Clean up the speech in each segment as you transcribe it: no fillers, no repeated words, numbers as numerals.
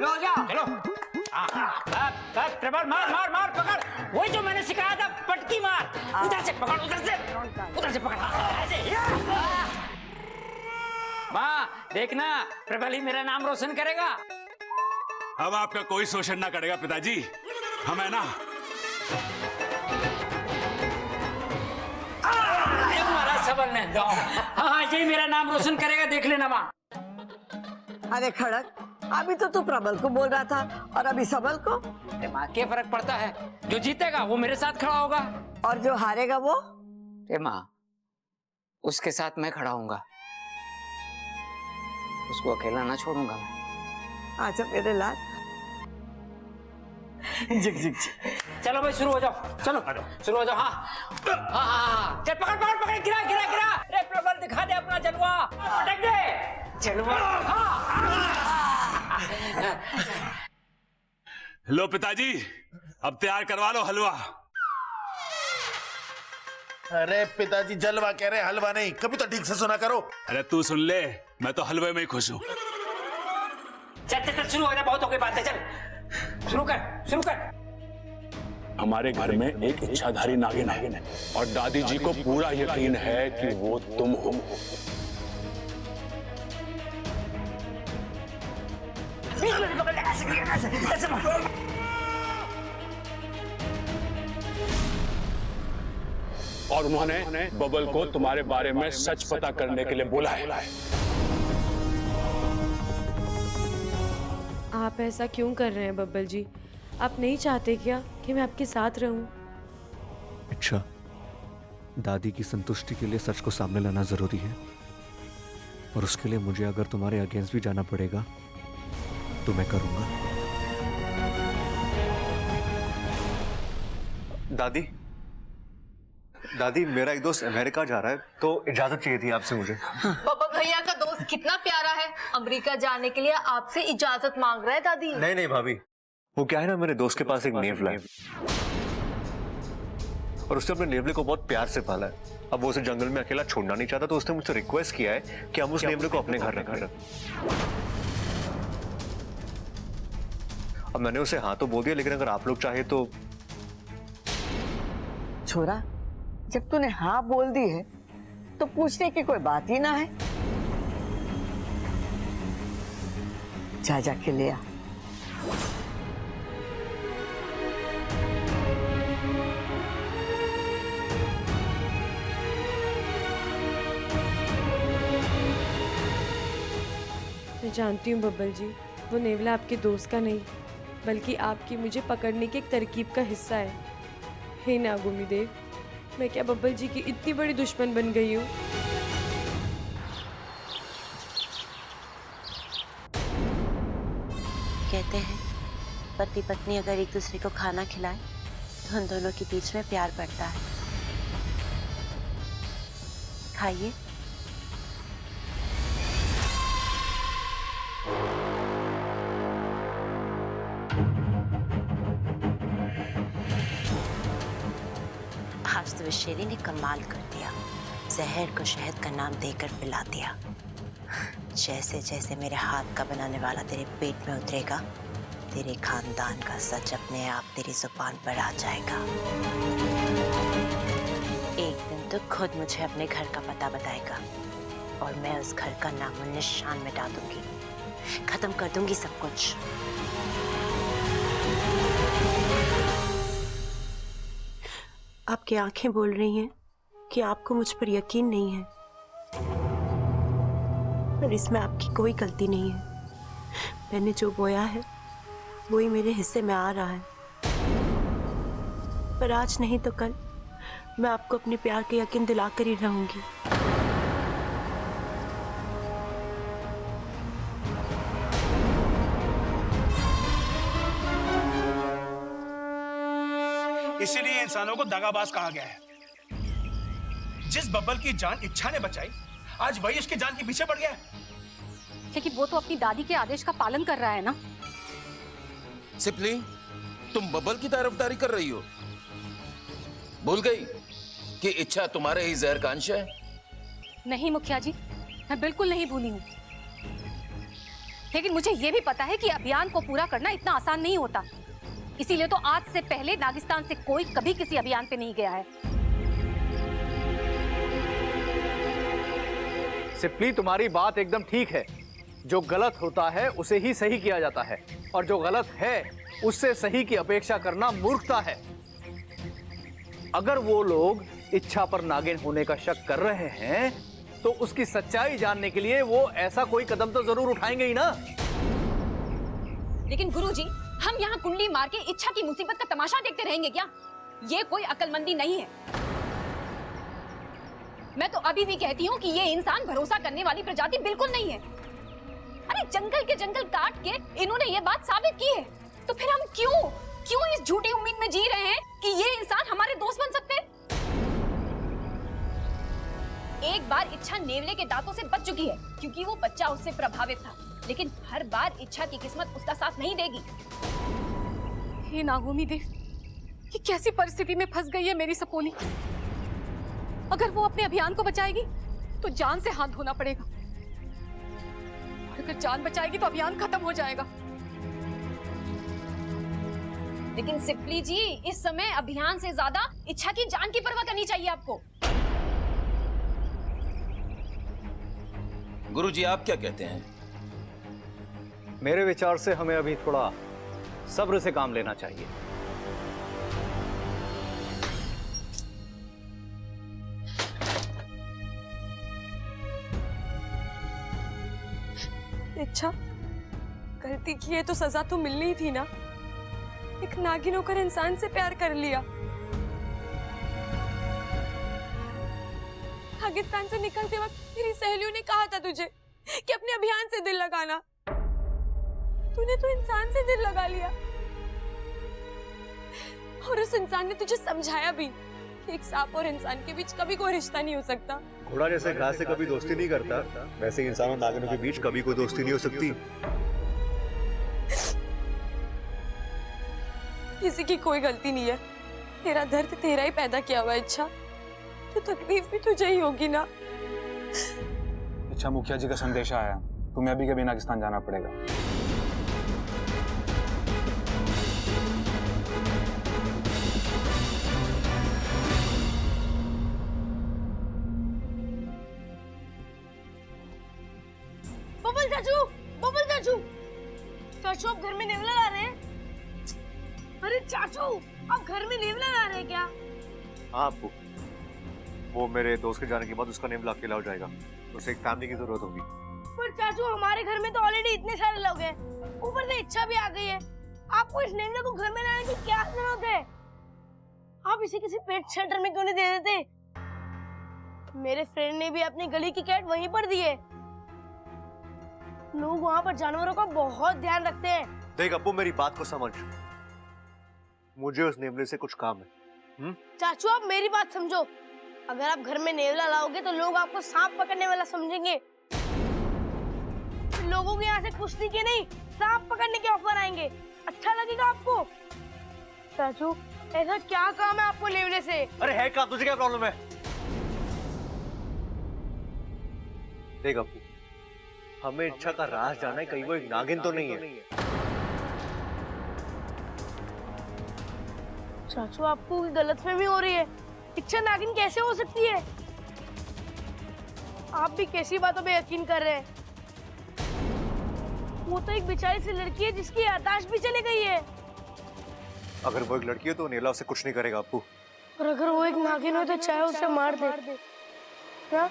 धीमे हो जाओ। चलो। प्रबल मार मार मार पकड़, वही जो मैंने सिखाया था, पटकी मार। उधर से पकड़, उधर से पकड़। माँ देखना, प्रबल ही मेरा नाम रोशन करेगा। अब आपका कोई शोषण ना करेगा पिताजी, हम है ना। मारा सबल ने दो। हाँ यही मेरा नाम रोशन करेगा, देख लेना माँ। अरे खड़क, अभी तो तू प्रबल को बोल रहा था और अभी सबल को। माँ क्या फर्क पड़ता है, जो जीतेगा वो मेरे साथ खड़ा होगा और जो हारेगा वो। माँ उसके साथ मैं खड़ा हूँगा, उसको अकेला ना छोड़ूंगा मैं। अच्छा मेरे लाल। Zig zig zig. चलो भाई शुरू हो जाओ, चलो शुरू हो जाओ। हाँ हाँ हाँ, चल पकड़ पकड़ पकड़, गिरा गिरा गिरा। अरे प्रबल दिखा दे अपना जलवा, पटक दे जलवा। लो पिताजी, अब तैयार करवा लो हलवा। अरे पिताजी जलवा कह रहे, हलवा नहीं। कभी तो ठीक से सुना करो। अरे तू सुन ले, मैं तो हलवे में ही खुश हूँ। चल चल चल शुरू हो जा, बहुत हो गई बातें, चल शुरू कर शुरू कर। हमारे घर में एक इच्छाधारी नागिन है और दादी जी को पूरा यकीन है कि वो तुम हो। और उन्होंने बबल को तुम्हारे बारे में सच पता करने के लिए बोला है। आप ऐसा क्यों कर रहे हैं बब्बल जी? आप नहीं चाहते क्या कि मैं आपके साथ रहूं? अच्छा, दादी की संतुष्टि के लिए सच को सामने लाना जरूरी है, और उसके लिए मुझे अगर तुम्हारे अगेंस्ट भी जाना पड़ेगा तो मैं करूंगा। दादी दादी, मेरा एक दोस्त अमेरिका जा रहा है, तो इजाजत चाहिए थी आपसे मुझे। पापा भैया का दोस्त कितना प्यारा है, अमेरिका जाने के लिए आपसे इजाजत मांग रहा है दादी। नहीं नहीं भाभी, वो क्या है ना, मेरे दोस्त के पास एक नेवला है और उसने अपने नेवले को बहुत प्यार से पाला है। अब वो उसे जंगल में अकेला छोड़ना नहीं चाहता, तो उसने मुझसे रिक्वेस्ट किया है कि हम उस नेवले को अपने घर रखें। अब मैंने उसे हाँ तो बोल दिया, लेकिन अगर आप लोग चाहे तो। छोरा, जब तूने हाँ बोल दी है तो पूछने की कोई बात ही ना है। जा जाके ले आ। मैं जानती हूँ बब्बल जी, वो नेवला आपके दोस्त का नहीं बल्कि आपकी मुझे पकड़ने की एक तरकीब का हिस्सा है। हे नागुमी देव, मैं क्या बब्बल जी की इतनी बड़ी दुश्मन बन गई हूँ? कहते हैं पति पत्नी अगर एक दूसरे को खाना खिलाए तो उन दोनों के बीच में प्यार बढ़ता है। खाइए। आज तो शेरी ने कमाल कर दिया, जहर को शहद का नाम देकर पिला दिया। जैसे जैसे मेरे हाथ का बनाने वाला तेरे पेट में उतरेगा, तेरे खानदान का सच अपने आप तेरी जुबान पर आ जाएगा। एक दिन तो खुद मुझे अपने घर का पता बताएगा और मैं उस घर का नामो निशान मिटा दूंगी, खत्म कर दूंगी सब कुछ। आपकी आंखें बोल रही हैं कि आपको मुझ पर यकीन नहीं है, पर इसमें आपकी कोई गलती नहीं है। मैंने जो बोया है वही मेरे हिस्से में आ रहा है, पर आज नहीं तो कल मैं आपको अपने प्यार के यकीन दिलाकर ही रहूंगी। इसीलिए इंसानों को दगाबाज कहा गया है। जिस बब्बल की जान इच्छा ने बचाई, आज वही उसकी जान के पीछे पड़ गया है। लेकिन वो तो अपनी दादी के आदेश का पालन कर रहा है ना। सिपली, तुम बब्बल की तरफदारी कर रही हो? भूल गई कि इच्छा तुम्हारे ही जहर का अंश है? नहीं मुखिया जी, मैं बिल्कुल नहीं भूली हूँ। लेकिन मुझे ये भी पता है कि अभियान को पूरा करना इतना आसान नहीं होता। इसीलिए तो आज से पहले नागिस्तान से कोई कभी किसी अभियान पे नहीं गया है। सिप्ली, तुम्हारी बात एकदम ठीक है। जो गलत होता है उसे ही सही किया जाता है, और जो गलत है उससे सही की अपेक्षा करना मूर्खता है। अगर वो लोग इच्छा पर नागिन होने का शक कर रहे हैं तो उसकी सच्चाई जानने के लिए वो ऐसा कोई कदम तो जरूर उठाएंगे ही ना। लेकिन गुरुजी, हम यहाँ कुंडली मार के इच्छा की मुसीबत का तमाशा देखते रहेंगे क्या? ये कोई अक्लमंदी नहीं है। मैं तो अभी भी कहती हूँ कि ये इंसान भरोसा करने वाली प्रजाति बिल्कुल नहीं है। अरे जंगल के जंगल काट के इन्होंने ये बात साबित की है, तो फिर हम क्यों इस झूठी उम्मीद में जी रहे हैं कि ये इंसान हमारे दोस्त बन सकते हैं? एक बार इच्छा नेवले के दांतों से बच चुकी है क्योंकि वो बच्चा उससे प्रभावित था, लेकिन हर बार इच्छा की किस्मत उसका साथ नहीं देगी। हे नागोमी देव, ये कैसी परिस्थिति में फंस गई है मेरी सपोनी। अगर वो अपने अभियान को बचाएगी तो जान से हाथ धोना पड़ेगा, और अगर जान बचाएगी तो अभियान खत्म हो जाएगा। लेकिन सिप्ली जी, इस समय अभियान से ज्यादा इच्छा की जान की परवाह करनी चाहिए आपको। गुरुजी, आप क्या कहते हैं? मेरे विचार से हमें अभी थोड़ा सब्र से काम लेना चाहिए। इच्छा, गलती की है तो सजा तो मिलनी ही थी ना। एक नागिन होकर इंसान से प्यार कर लिया। पाकिस्तान से निकलते वक्त मेरी सहेलियों ने कहा था तुझे कि अपने अभियान से दिल लगाना। तूने तो इंसान से दिल लगा लिया, और उस इंसान ने तुझे समझाया भी कि एक सांप और इंसान के बीच कभी कोई रिश्ता नहीं हो सकता। घोड़ा जैसे घास से कभी दोस्ती नहीं करता, वैसे इंसान और नागिनों के बीच कभी कोई दोस्ती नहीं हो सकती। किसी की कोई गलती नहीं है। तेरा दर्द तेरा ही पैदा किया हुआ है इच्छा, तो तकलीफ भी तुझे ही होगी ना। इच्छा, मुखिया जी का संदेश आया, तुम्हें अभी के अभी नागिस्तान जाना पड़ेगा। बबल चाचू, बबल चाचू, चाचू आप घर में नेवला ला रहे हैं? अरे चाचू, आप घर में नेवला ला रहे हैं क्या? हाँ अप्पू, वो मेरे दोस्त के जाने के बाद उसका नेवला अकेला हो जाएगा, उसे एक फैमिली की जरूरत होगी। पर चाचू, हमारे घर में तो ऑलरेडी इतने सारे लोग हैं, ऊपर से इच्छा भी आ गई है। आपको इस नेवले को घर में लाने की क्या जरूरत है? आप इसे किसी पेट शेल्टर में क्यों नहीं दे देते? मेरे फ्रेंड ने भी अपनी गली की कैट वहीं पर दी है। लोग वहाँ पर जानवरों का बहुत ध्यान रखते हैं। देख अप्पू, मेरी बात को समझ, मुझे उस नेवले से कुछ काम है। चाचू, आप मेरी बात समझो। अगर आप घर में नेवला लाओगे तो लोग आपको सांप पकड़ने वाला समझेंगे। लोगों के यहाँ से कुश्ती के नहीं, सांप पकड़ने के ऑफर आएंगे। अच्छा लगेगा आपको? चाचू, ऐसा क्या काम है आपको नेवले से? अरे है काम, तुझे क्या प्रॉब्लम है? देख अप्पू, हमें इच्छा का राज जाना है, कहीं वो एक नागिन तो नहीं है। चाचू, आपको गलतफहमी हो रही है। इच्छा नागिन कैसे हो सकती है? आप भी कैसी बातों पे यकीन कर रहे हैं? वो तो एक बेचारी सी लड़की है जिसकी याददाश्त भी चली गई है। अगर वो एक लड़की है तो नेवला उसे कुछ नहीं करेगा अप्पू। और अगर वो एक नागिन हो तो चाहे उसे मार दे। क्या?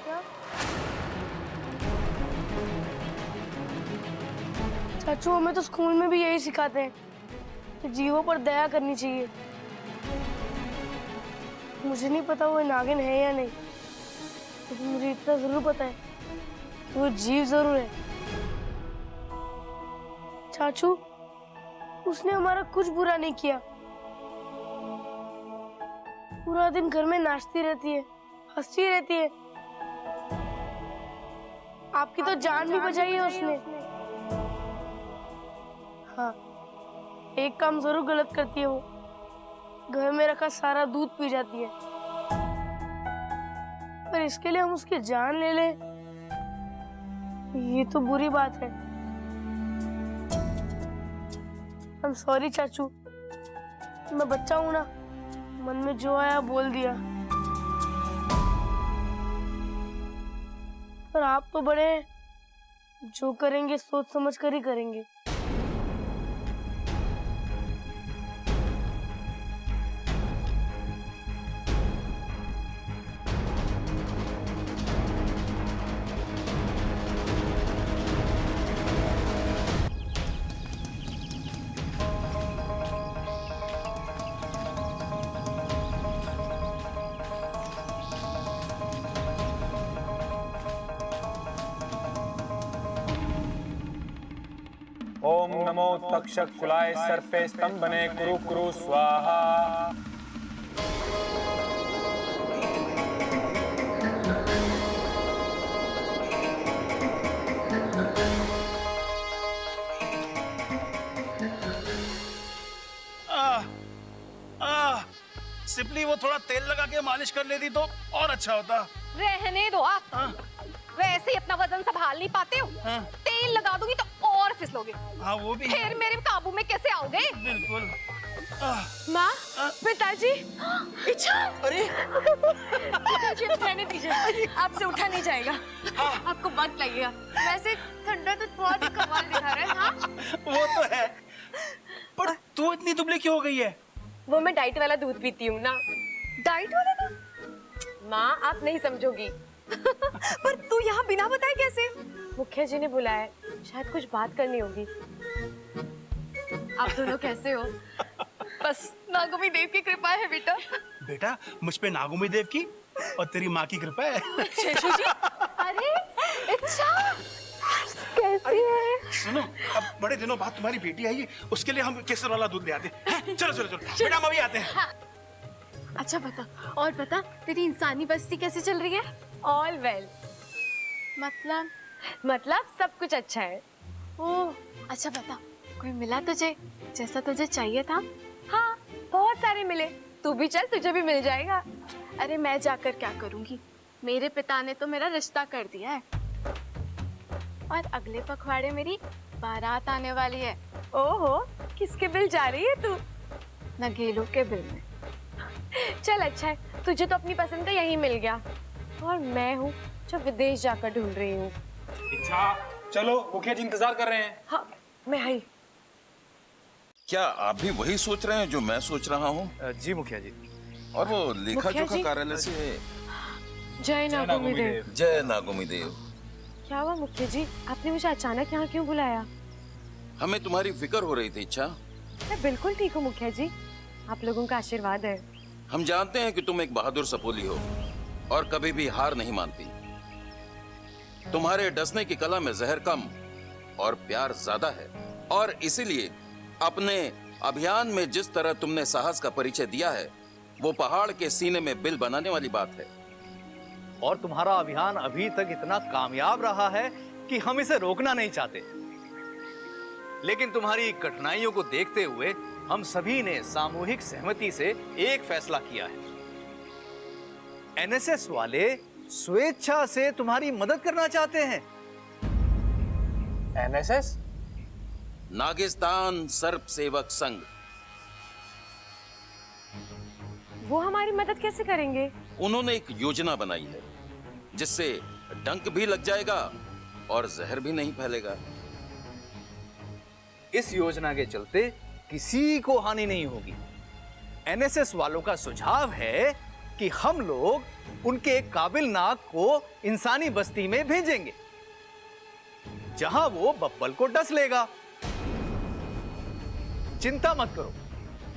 चाचू, हमें तो स्कूल में भी यही सिखाते हैं कि जीवों पर दया करनी चाहिए। मुझे नहीं पता वो नागिन है या नहीं, लेकिन मुझे इतना जरूर पता है कि वो जीव जरूर है। चाचू, उसने हमारा कुछ बुरा नहीं किया। पूरा दिन घर में नाचती रहती है, हंसती रहती है। आपकी तो जान भी बचाई है उसने। हाँ, एक काम जरूर गलत करती है वो, घर में रखा सारा दूध पी जाती है। पर इसके लिए हम उसकी जान ले लें, ये तो बुरी बात है। I'm sorry चाचू, मैं बच्चा हूँ ना, मन में जो आया बोल दिया। पर आप तो बड़े हैं, जो करेंगे सोच समझ कर ही करेंगे। ओम नमो तक्षक कुलाय सर्पे स्तंभने कुरु कुरु स्वाहा। सिपली वो थोड़ा तेल लगा के मालिश कर लेती तो और अच्छा होता। रहने दो आप। वैसे ही अपना वजन संभाल नहीं पाते हो। तेल लगा दूंगी तो और फिसलोगे। हाँ वो भी। फिर मेरे काबू में कैसे आओगे? बिल्कुल। माँ, पिताजी, इच्छा। अरे पिताजी रहने दीजिए, आपसे उठा नहीं जाएगा। आपको वक्त लगेगा। वैसे ठंडा तो बहुत ही कमाल दिखा रहा है। हाँ? वो तो है, पर तू इतनी दुबली क्यों हो गई है? वो मैं डाइट वाला दूध पीती हूँ ना। डाइट वाला दूध? माँ, आप नहीं समझोगी। पर तू यहाँ बिना बताए कैसे? मुखिया जी ने बुलाया, शायद कुछ बात करनी होगी। आप दोनों कैसे हो? बस नागोमी देव की कृपा है बेटा। बेटा, मुझ पे नागोमी देव की और तेरी माँ की कृपा है। शेषू जी, अरे इच्छा कैसी है? सुनो, अब बड़े दिनों बाद तुम्हारी बेटी आई है, उसके लिए हम केसर वाला दूध ले आते हैं। चलो चलो चलो, बेटा हम अभी आते हैं। अच्छा बता, और बता, तेरी इंसानी बस्ती कैसे चल रही है? All well. मतलब सब कुछ अच्छा है। ओह, अच्छा बता, कोई मिला तुझे जैसा तुझे चाहिए था? हाँ, बहुत सारे मिले। तू भी चल, तुझे भी मिल जाएगा। अरे मैं जाकर क्या करूंगी? मेरे पिता ने तो मेरा रिश्ता कर दिया है और अगले पखवाड़े मेरी बारात आने वाली है। ओहो, किसके बिल जा रही है तू? नगेलो के बिल में। चल अच्छा है, तुझे तो अपनी पसंद का यही मिल गया और मैं हूँ जो विदेश जाकर ढूंढ रही हूँ। इच्छा, चलो, मुखिया जी इंतजार कर रहे हैं। हाँ, मैं आई। क्या आप भी वही सोच रहे हैं जो मैं सोच रहा हूँ? जी मुखिया जी। और वो लेखा मुखिया जोखा जी। कार्यालय से जय नागोमी देव। जय नागोमी देव। क्या हुआ मुखिया जी, आपने मुझे अचानक यहाँ क्यों बुलाया? हमें तुम्हारी फिक्र हो रही थी इच्छा। मैं बिल्कुल ठीक हूँ मुखिया जी, आप लोगों का आशीर्वाद है। हम जानते हैं कि तुम एक बहादुर सपोली हो और कभी भी हार नहीं मानती। तुम्हारे डसने की कला में जहर कम और प्यार ज्यादा है, और इसीलिए अपने अभियान में जिस तरह तुमने साहस का परिचय दिया है, वो पहाड़ के सीने में बिल बनाने वाली बात है। और तुम्हारा अभियान अभी तक इतना कामयाब रहा है कि हम इसे रोकना नहीं चाहते। लेकिन तुम्हारी कठिनाइयों को देखते हुए हम सभी ने सामूहिक सहमति से एक फैसला किया है। एनएसएस वाले स्वेच्छा से तुम्हारी मदद करना चाहते हैं। एनएसएस? नागिस्तान सर्प सेवक संघ। वो हमारी मदद कैसे करेंगे? उन्होंने एक योजना बनाई है जिससे डंक भी लग जाएगा और जहर भी नहीं फैलेगा। इस योजना के चलते किसी को हानि नहीं होगी। एनएसएस वालों का सुझाव है कि हम लोग उनके एक काबिल नाग को इंसानी बस्ती में भेजेंगे, जहां वो बब्बल को डस लेगा। चिंता मत करो,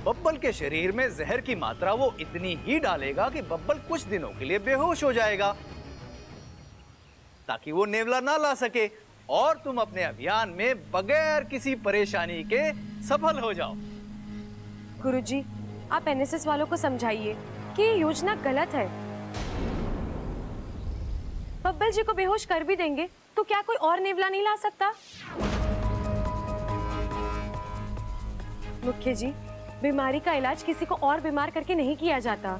बब्बल के शरीर में जहर की मात्रा वो इतनी ही डालेगा कि बब्बल कुछ दिनों के लिए बेहोश हो जाएगा, ताकि वो नेवला ना ला सके और तुम अपने अभियान में बगैर किसी परेशानी के सफल हो जाओ। गुरुजी, आप एनएसएस वालों को समझाइए कि ये योजना गलत है। बब्बल जी को बेहोश कर भी देंगे तो क्या कोई और नेवला नहीं ला सकता? मुखिया जी, बीमारी का इलाज किसी को और बीमार करके नहीं किया जाता,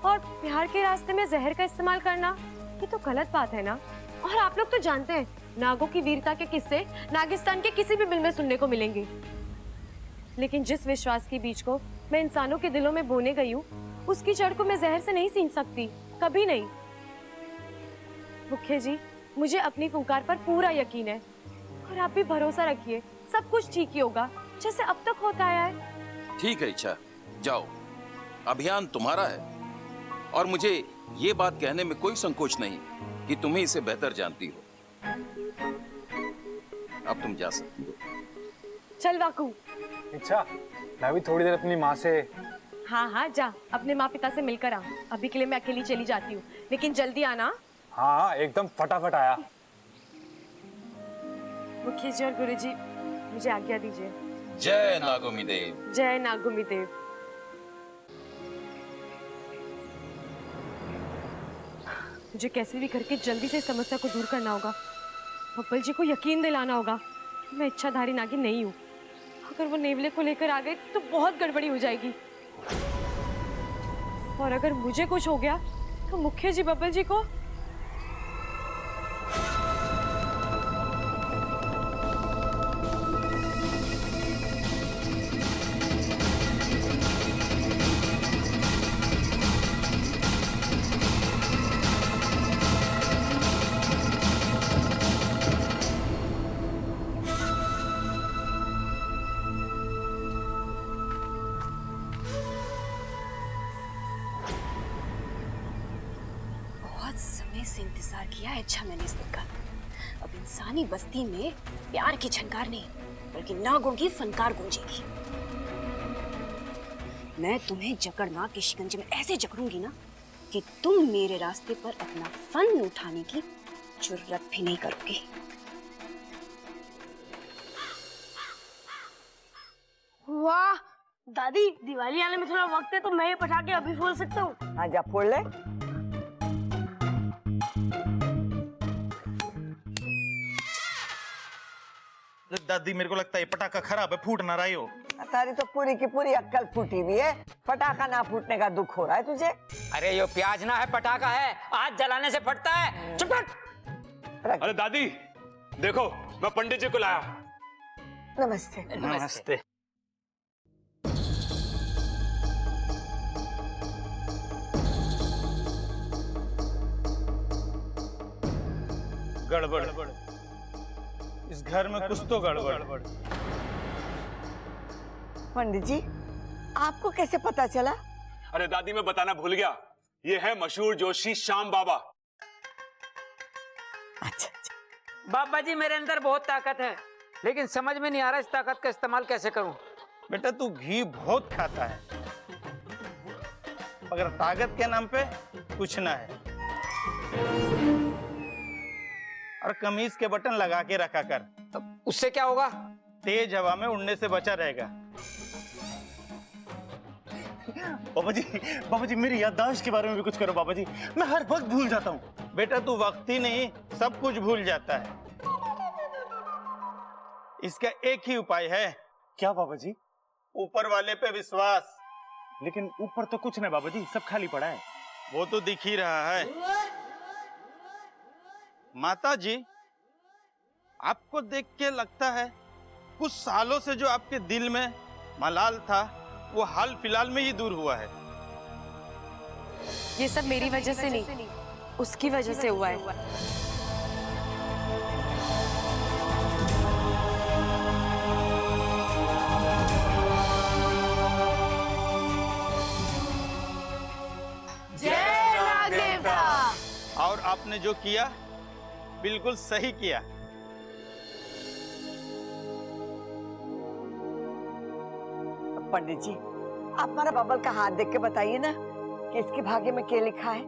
और प्यार के रास्ते में जहर का इस्तेमाल करना ये तो गलत बात है ना। और आप लोग तो जानते हैं, नागों की वीरता के किस्से नागिस्तान के किसी भी बिल में सुनने को मिलेंगे। लेकिन जिस विश्वास के बीज को मैं इंसानों के दिलों में बोने गई हूँ, उसकी जड़ को मैं जहर से नहीं सींच सकती, कभी नहीं। मुखिया जी, मुझे अपनी फुंकार पर पूरा यकीन है और आप भी भरोसा रखिए, सब कुछ ठीक ही होगा जैसे अब तक होता आया है। ठीक है इच्छा, जाओ, अभियान तुम्हारा है और मुझे ये बात कहने में कोई संकोच नहीं कि तुम्हें इसे बेहतर जानती हो। अब तुम जा सकती हो। चल वाकू। अच्छा, मैं भी थोड़ी देर अपनी माँ से। हाँ हाँ जा, अपने माँ पिता से मिलकर आ। अभी के लिए मैं अकेली चली जाती हूँ, लेकिन जल्दी आना। हाँ, एकदम फटाफट आया। मुखिया जी और गुरुजी, मुझे आज्ञा दीजिए। जय नागोमी देव। जय नागोमी देव। मुझे कैसे भी करके जल्दी से इस समस्या को दूर करना होगा। बब्बल जी को यकीन दिलाना होगा कि मैं इच्छाधारी नागिन नहीं हूँ। अगर वो नेवले को लेकर आ गए तो बहुत गड़बड़ी हो जाएगी, और अगर मुझे कुछ हो गया तो मुखिया जी बब्बल जी को। समय से इंतजार किया है इच्छा मैंने इस दिन का। अब इंसानी बस्ती में प्यार की झनकार नहीं बल्कि नागों की फनकार गूंजेगी। मैं तुम्हें जकड़ना के शिकंजे में ऐसे जकड़ूंगी ना कि तुम मेरे रास्ते पर अपना फन उठाने की जुर्रत भी नहीं करोगे। वाह दादी, दिवाली आने में थोड़ा वक्त है तो मैं ये पटाखे अभी फोड़ सकता हूँ। हाँ जा, फोड़ ले। दादी, मेरे को लगता है ये पटाखा खराब है, फूट ना रही हो। तारी तो पूरी की पूरी अक्कल फूटी हुई है, पटाखा ना फूटने का दुख हो रहा है तुझे। अरे ये प्याज ना है, पटाखा है, आज जलाने से फटता है। चुप कर। अरे दादी देखो, मैं पंडित जी को लाया। नमस्ते। नमस्ते। गड़बड़, इस घर में कुछ तो गड़बड़। पंडित जी, आपको कैसे पता चला? अरे दादी, मैं बताना भूल गया, ये है मशहूर जोशी श्याम बाबा। अच्छा। बाबा जी, मेरे अंदर बहुत ताकत है, लेकिन समझ में नहीं आ रहा इस ताकत का इस्तेमाल कैसे करूं। बेटा, तू घी बहुत खाता है, मगर ताकत के नाम पे कुछ ना है। और कमीज के बटन लगा के रखा कर, उससे क्या होगा? तेज हवा में उड़ने से बचा रहेगा। बाबा जी मेरी याददाश्त के बारे में भी कुछ करो बाबा जी, मैं हर वक्त भूल जाता हूँ। बेटा, तू वक्त ही नहीं सब कुछ भूल जाता है। इसका एक ही उपाय है। क्या बाबा जी? ऊपर वाले पे विश्वास। लेकिन ऊपर तो कुछ नहीं बाबा जी, सब खाली पड़ा है। वो तो दिख ही रहा है। माता जी, आपको देख के लगता है कुछ सालों से जो आपके दिल में मलाल था वो हाल फिलहाल में ही दूर हुआ है। ये सब मेरी वजह से नहीं, उसकी वजह से हुआ है। जय नाग देवता। और आपने जो किया बिल्कुल सही किया। पंडित जी, आप हमारा बबल का हाथ देख के बताइए ना कि इसके भाग्य में क्या लिखा है।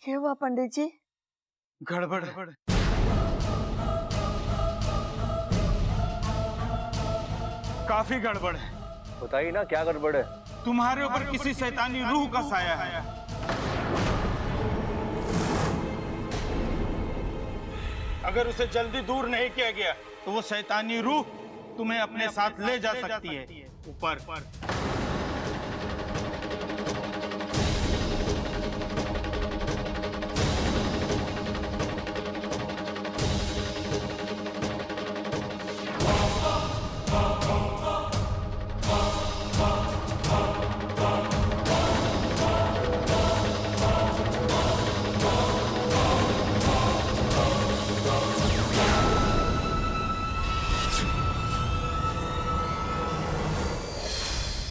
क्या हुआ पंडित जी? गड़बड़। काफी गड़बड़ है। बताइए ना, क्या गड़बड़ है? तुम्हारे ऊपर किसी शैतानी रूह का साया है। अगर उसे जल्दी दूर नहीं किया गया तो वो शैतानी रूह तुम्हें अपने साथ ले जा सकती है। ऊपर